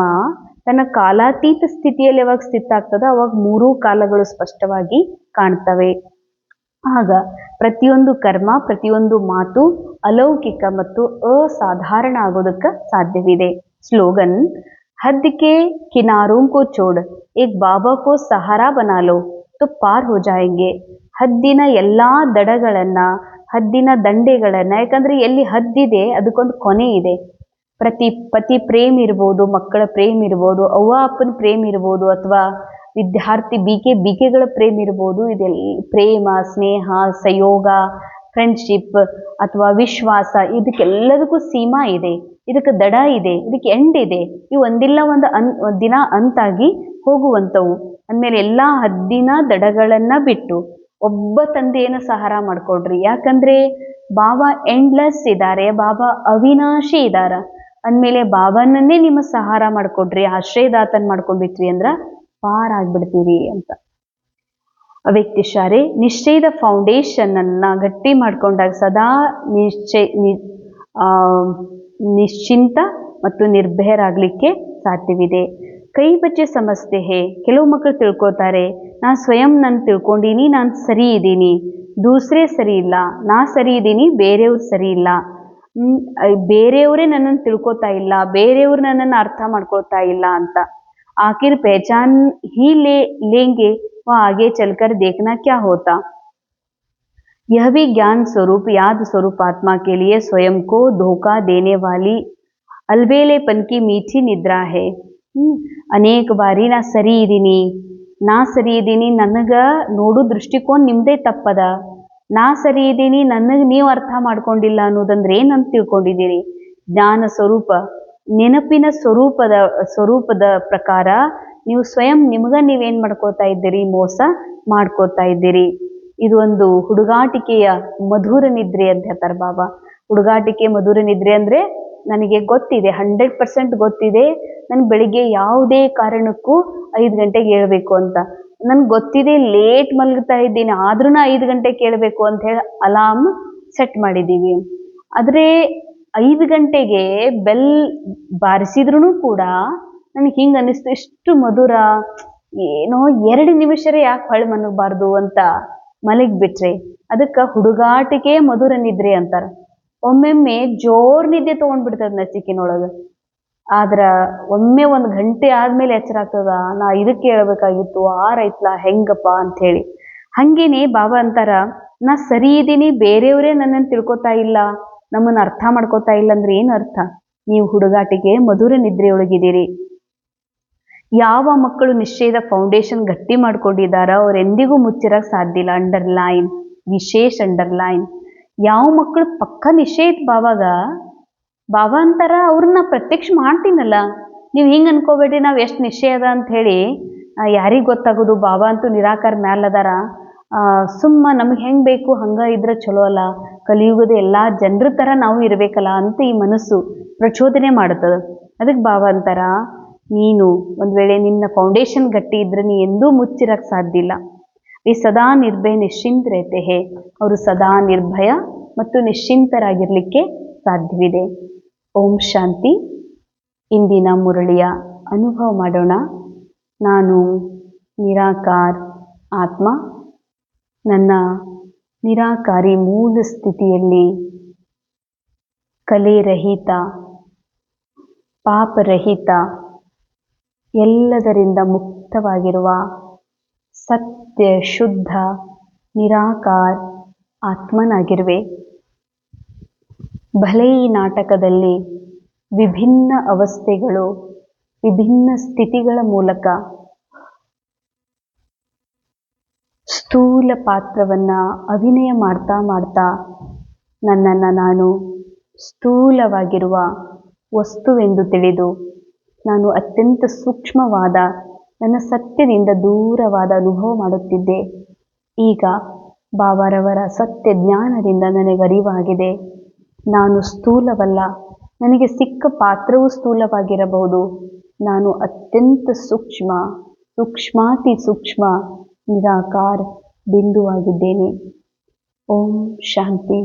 ತನ್ನ ಕಾಲಾತೀತ ಸ್ಥಿತಿಯಲ್ಲಿ ಯಾವಾಗ ಸ್ಥಿತ ಆಗ್ತದ ಅವಾಗ ಮೂರೂ ಕಾಲಗಳು ಸ್ಪಷ್ಟವಾಗಿ ಕಾಣ್ತವೆ. ಆಗ ಪ್ರತಿಯೊಂದು ಕರ್ಮ, ಪ್ರತಿಯೊಂದು ಮಾತು ಅಲೌಕಿಕ ಮತ್ತು ಅಸಾಧಾರಣ ಆಗೋದಕ್ಕೆ ಸಾಧ್ಯವಿದೆ. ಸ್ಲೋಗನ್, ಹದ್ ಕೆ ಕಿನಾರೋं को छोड़ एक बाबा को सहारा बना लो तो पार हो जाएंगे. ಹದ್ದಿನ ಎಲ್ಲಾ ದಡಗಳನ್ನ, ಹದ್ದಿನ ದಂಡೆಗಳನ್ನ, ಯಾಕಂದ್ರೆ ಎಲ್ಲಿ ಹದ್ದಿದೆ ಅದಕ್ಕೊಂದು ಕೊನೆ ಇದೆ. ಪತಿ ಪ್ರೇಮ್ ಇರ್ಬೋದು, ಮಕ್ಕಳ ಪ್ರೇಮ್ ಇರ್ಬೋದು, ಅವ್ವ ಅಪ್ಪನ ಪ್ರೇಮ್ ಇರ್ಬೋದು, ಅಥವಾ ವಿದ್ಯಾರ್ಥಿ ಬಿಕೆಗಳ ಪ್ರೇಮ್ ಇರ್ಬೋದು. ಇದೆಲ್ಲ ಪ್ರೇಮ, ಸ್ನೇಹ, ಸಹಯೋಗ, ಫ್ರೆಂಡ್ಶಿಪ್ ಅಥವಾ ವಿಶ್ವಾಸ, ಇದಕ್ಕೆಲ್ಲದಕ್ಕೂ ಸೀಮಾ ಇದೆ, ಇದಕ್ಕೆ ದಡ ಇದೆ, ಇದಕ್ಕೆ ಎಂಡ್ ಇದೆ. ಇವು ಒಂದಿಲ್ಲ ಒಂದು ದಿನ ಅಂತಾಗಿ ಹೋಗುವಂಥವು. ಅಂದಮೇಲೆ ಎಲ್ಲ ಹದ್ದಿನ ದಡಗಳನ್ನ ಬಿಟ್ಟು ಒಬ್ಬ ತಂದೆಯನ್ನು ಸಹಾರ ಮಾಡ್ಕೊಡ್ರಿ. ಯಾಕಂದ್ರೆ ಬಾಬಾ ಎಂಡ್ಲೆಸ್ ಇದ್ದಾರೆ, ಬಾಬಾ ಅವಿನಾಶಿ ಇದ್ದಾರ. ಅಂದಮೇಲೆ ಬಾಬಾನನ್ನೇ ನಿಮ್ಮ ಸಹಾರ ಮಾಡ್ಕೊಡ್ರಿ, ಆಶ್ರಯದಾತನ್ ಮಾಡ್ಕೊಂಡ್ಬಿಟ್ರಿ ಅಂದ್ರ ಪಾರ್ ಆಗ್ಬಿಡ್ತೀರಿ ಅಂತ. ಅವ್ಯಕ್ತಿಶಾರೆ ನಿಶ್ಚಯದ ಫೌಂಡೇಶನ್ ಅನ್ನ ಗಟ್ಟಿ ಮಾಡ್ಕೊಂಡಾಗ ಸದಾ ನಿಶ್ಚಿಂತ ಮತ್ತು ನಿರ್ಭಯರಾಗ್ಲಿಕ್ಕೆ ಸಾಧ್ಯವಿದೆ. ಕೈ ಬಚ್ಚೆ ಸಮಸ್ಯೆ ಹೇ, ಕೆಲವು ಮಕ್ಕಳು ತಿಳ್ಕೊತಾರೆ, ನಾ ಸ್ವಯಂ ನಾನು ತಿಳ್ಕೊಂಡೀನಿ, ನಾನು ಸರಿ ಇದ್ದೀನಿ, ದೂಸರೇ ಸರಿ ಇಲ್ಲ, ನಾ ಸರಿ ಇದ್ದೀನಿ, ಬೇರೆಯವ್ರು ಸರಿ ಇಲ್ಲ, ಬೇರೆಯವರೇ ನನ್ನನ್ನು ತಿಳ್ಕೊತಾ ಇಲ್ಲ, ಬೇರೆಯವ್ರು ನನ್ನನ್ನು ಅರ್ಥ ಮಾಡ್ಕೊಳ್ತಾ ಇಲ್ಲ ಅಂತ. आखिर पहचान ही लेंगे व आगे चलकर देखना क्या होता। यह भी ज्ञान स्वरूप याद स्वरूप आत्मा के लिए स्वयं को धोखा देने वाली अलबेलेपन की मीठी निद्रा है। अनेक बारी ನಾ ಸರಿ ಇದ್ದೀನಿ, ನನಗೆ ನೋಡು ದೃಷ್ಟಿಕೋನ ನಿಮ್ಮದೇ ತಪ್ಪದ, ನಾ ಸರಿ ಇದ್ದೀನಿ, ನನಗೆ ನೀವು ಅರ್ಥ ಮಾಡ್ಕೊಂಡಿಲ್ಲ ಅನ್ನೋದಂದ್ರೆ ಏನಂತ ತಿಳ್ಕೊಂಡಿದ್ದೀರಿ. ಜ್ಞಾನ ಸ್ವರೂಪ ನೆನಪಿನ ಸ್ವರೂಪದ ಪ್ರಕಾರ ನೀವು ಸ್ವಯಂ ನೀವೇನ್ ಮಾಡ್ಕೋತಾ ಇದ್ದೀರಿ, ಮೋಸ ಮಾಡ್ಕೋತಾ ಇದ್ದೀರಿ. ಇದು ಒಂದು ಹುಡುಗಾಟಿಕೆಯ ಮಧುರ ನಿದ್ರೆ ಅಂತ ಹೇಳ್ತಾರೆ ಬಾಬಾ. ಹುಡುಗಾಟಿಕೆ ಮಧುರ ನಿದ್ರೆ ಅಂದ್ರೆ ನನಗೆ ಗೊತ್ತಿದೆ, 100% ಗೊತ್ತಿದೆ, ನನ್ಗೆ ಬೆಳಿಗ್ಗೆ ಯಾವುದೇ ಕಾರಣಕ್ಕೂ 5 ಗಂಟೆಗೆ ಏಳಬೇಕು ಅಂತ. ನನ್ಗೆ ಗೊತ್ತಿದೆ, ಲೇಟ್ ಮಲಗ್ತಾ ಇದ್ದೀನಿ, ಆದ್ರೂ 5 ಗಂಟೆಗೆ ಏಳಬೇಕು ಅಂತ ಹೇಳಿ ಅಲಾರ್ಮ್ ಸೆಟ್ ಮಾಡಿದ್ದೀವಿ. ಆದ್ರೆ 5 ಗಂಟೆಗೆ ಬೆಲ್ ಬಾರಿಸಿದ್ರು ಕೂಡ ನನಗೆ ಹಿಂಗೆ ಅನ್ನಿಸ್ತು, ಇಷ್ಟು ಮಧುರ, ಏನೋ 2 ನಿಮಿಷರೇ ಯಾಕೆ ಹೊಳೆ ಮನಗಬಾರ್ದು ಅಂತ ಮಲಗಿಬಿಟ್ರೆ ಅದಕ್ಕೆ ಹುಡುಗಾಟಿಕೆ ಮಧುರ ನಿದ್ರೆ ಅಂತಾರ. ಒಮ್ಮೊಮ್ಮೆ ಜೋರ್ ನಿದ್ದೆ ತೊಗೊಂಡ್ಬಿಡ್ತದ ನಚಿಕಿನೊಳಗೆ. ಆದ್ರ ಒಮ್ಮೆ 1 ಗಂಟೆ ಆದ್ಮೇಲೆ ಎಚ್ಚರ ಆಗ್ತದ, ನಾ ಇದಕ್ಕೆ ಹೇಳ್ಬೇಕಾಗಿತ್ತು, 6 ಐತ್ಲಾ ಹೆಂಗಪ್ಪ ಅಂತ ಹೇಳಿ. ಹಂಗೇನೆ ಬಾಬಾ ಅಂತಾರ, ನಾ ಸರಿ ಇದ್ದೀನಿ, ಬೇರೆಯವರೇ ನನ್ನನ್ನು ತಿಳ್ಕೊತಾ ಇಲ್ಲ, ನಮ್ಮನ್ನು ಅರ್ಥ ಮಾಡ್ಕೋತಾ ಇಲ್ಲ ಅಂದ್ರೆ ಏನು ಅರ್ಥ? ನೀವು ಹುಡುಗಾಟಿಗೆ ಮಧುರ ನಿದ್ರೆಯೊಳಗಿದ್ದೀರಿ. ಯಾವ ಮಕ್ಕಳು ನಿಶ್ಚಯದ ಫೌಂಡೇಶನ್ ಗಟ್ಟಿ ಮಾಡ್ಕೊಂಡಿದ್ದಾರ ಅವರೆಂದಿಗೂ ಮುಚ್ಚಿರಕ್ ಸಾಧ್ಯ ಇಲ್ಲ. ಅಂಡರ್ಲೈನ್, ವಿಶೇಷ ಅಂಡರ್ಲೈನ್. ಯಾವ ಮಕ್ಕಳು ಪಕ್ಕ ನಿಶ್ಚಯ ಇತ್ತು ಬಾಬಾ ಅಂತಾರ, ಅವ್ರನ್ನ ಪ್ರತ್ಯಕ್ಷ ಮಾಡ್ತೀನಲ್ಲ. ನೀವು ಹಿಂಗೆ ಅನ್ಕೋಬೇಡ್ರಿ ನಾವು ಎಷ್ಟು ನಿಶ್ಚಯ ಅದ ಅಂತ ಹೇಳಿ ಯಾರಿಗೆ ಗೊತ್ತಾಗೋದು. ಬಾಬಾ ಅಂತೂ ನಿರಾಕಾರ ಮ್ಯಾಲದಾರ, ಸುಮ್ಮ ನಮ್ಗೆ ಹೆಂಗೆ ಬೇಕು ಹಂಗ ಇದ್ರೆ ಚಲೋ ಅಲ್ಲ, ಕಲಿಯುಗದ ಎಲ್ಲ ಜನರ ಥರ ನಾವು ಇರಬೇಕಲ್ಲ ಅಂತ ಈ ಮನಸ್ಸು ಪ್ರಚೋದನೆ ಮಾಡುತ್ತದೆ. ಅದಕ್ಕೆ ಬಾಬಾ ಅಂತಾರ, ನೀನು ಒಂದು ವೇಳೆ ನಿನ್ನ ಫೌಂಡೇಶನ್ ಗಟ್ಟಿ ಇದ್ರೆ ನೀ ಎಂದೂ ಮುಚ್ಚಿರಕ್ಕೆ ಸಾಧ್ಯ ಇಲ್ಲ. ಈ ಸದಾ ನಿರ್ಭಯ ನಿಶ್ಚಿಂತ ರೇತೆ ಹೇ, ಅವರು ಸದಾ ನಿರ್ಭಯ ಮತ್ತು ನಿಶ್ಚಿಂತರಾಗಿರ್ಲಿಕ್ಕೆ ಸಾಧ್ಯವಿದೆ. ಓಂ ಶಾಂತಿ. ಇಂದಿನ ಮುರಳಿಯ ಅನುಭವ ಮಾಡೋಣ. ನಾನು ನಿರಾಕಾರ ಆತ್ಮ, ನನ್ನ ನಿರಾಕಾರಿ ಮೂಲ ಸ್ಥಿತಿಯಲ್ಲಿ ಕಲೆರಹಿತ, ಪಾಪರಹಿತ, ಎಲ್ಲದರಿಂದ ಮುಕ್ತವಾಗಿರುವ ಸತ್ಯ ಶುದ್ಧ ನಿರಾಕಾರ ಆತ್ಮನಾಗಿರುವೆ. ಭಲೆ ಈ ನಾಟಕದಲ್ಲಿ ವಿಭಿನ್ನ ಅವಸ್ಥೆಗಳು, ವಿಭಿನ್ನ ಸ್ಥಿತಿಗಳ ಮೂಲಕ ಸ್ಥೂಲ ಪಾತ್ರವನ್ನ ಅಭಿನಯ ಮಾಡ್ತಾ ನನ್ನನ್ನು ನಾನು ಸ್ಥೂಲವಾಗಿರುವ ವಸ್ತುವೆಂದು ತಿಳಿದು ನಾನು ಅತ್ಯಂತ ಸೂಕ್ಷ್ಮವಾದ ನನ್ನ ಸತ್ಯದಿಂದ ದೂರವಾದ ಅನುಭವ ಮಾಡುತ್ತಿದ್ದೆ. ಈಗ ಬಾಬಾರವರ ಸತ್ಯ ಜ್ಞಾನದಿಂದ ನನಗೆ ಅರಿವಾಗಿದೆ, ನಾನು ಸ್ಥೂಲವಲ್ಲ, ನನಗೆ ಸಿಕ್ಕ ಪಾತ್ರವೂ ಸ್ಥೂಲವಾಗಿರಬಹುದು, ನಾನು ಅತ್ಯಂತ ಸೂಕ್ಷ್ಮಾತಿ ಸೂಕ್ಷ್ಮ ನಿರಾಕಾರ ಬಿಂದುವಾಗಿದ್ದೇನೆ. ಓಂ ಶಾಂತಿ.